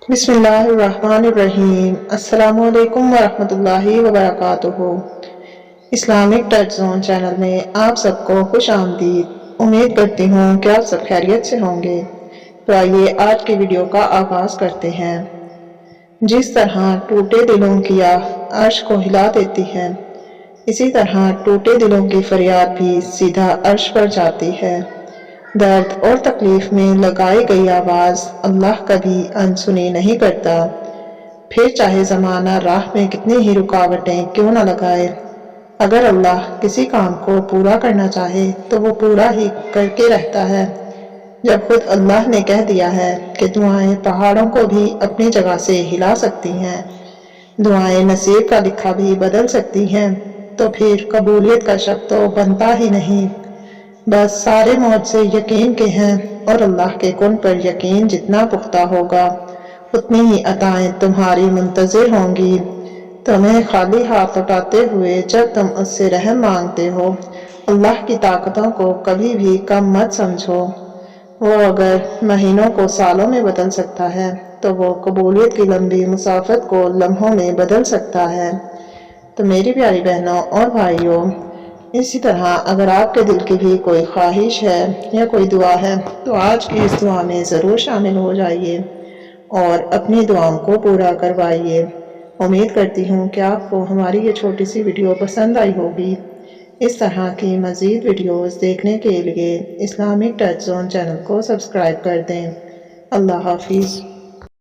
بسم اللہ الرحمن الرحیم۔ السلام علیکم ورحمۃ اللہ وبرکاتہ۔ اسلامک ٹچ زون چینل میں آپ سب کو خوش آمدید۔ امید کرتی ہوں کہ آپ سب خیریت سے ہوں گے۔ تو آئیے آج کی ویڈیو کا آغاز کرتے ہیں۔ جس طرح ٹوٹے دلوں کی آہ عرش کو ہلا دیتی ہے، اسی طرح ٹوٹے دلوں کی فریاد بھی سیدھا عرش پر جاتی ہے۔ درد اور تکلیف میں لگائی گئی آواز اللہ کبھی انسنی نہیں کرتا، پھر چاہے زمانہ راہ میں کتنی ہی رکاوٹیں کیوں نہ لگائے۔ اگر اللہ کسی کام کو پورا کرنا چاہے تو وہ پورا ہی کر کے رہتا ہے۔ جب خود اللہ نے کہہ دیا ہے کہ دعائیں پہاڑوں کو بھی اپنی جگہ سے ہلا سکتی ہیں، دعائیں نصیب کا لکھا بھی بدل سکتی ہیں، تو پھر قبولیت کا شک تو بنتا ہی نہیں۔ بس سارے معجزے یقین کے ہیں، اور اللہ کے کن پر یقین جتنا پختہ ہوگا اتنی ہی عطائیں تمہاری منتظر ہوں گی۔ تمہیں خالی ہاتھ لوٹاتے ہوئے جب تم اس سے رحم مانگتے ہو، اللہ کی طاقتوں کو کبھی بھی کم مت سمجھو۔ وہ اگر مہینوں کو سالوں میں بدل سکتا ہے تو وہ قبولیت کی لمبی مسافت کو لمحوں میں بدل سکتا ہے۔ تو میری پیاری بہنوں اور بھائیوں، اسی طرح اگر آپ کے دل کی بھی کوئی خواہش ہے یا کوئی دعا ہے تو آج کی اس دعا میں ضرور شامل ہو جائیے اور اپنی دعاؤں کو پورا کروائیے۔ امید کرتی ہوں کہ آپ کو ہماری یہ چھوٹی سی ویڈیو پسند آئی ہوگی۔ اس طرح کی مزید ویڈیوز دیکھنے کے لیے اسلامک ٹچ زون چینل کو سبسکرائب کر دیں۔ اللہ حافظ۔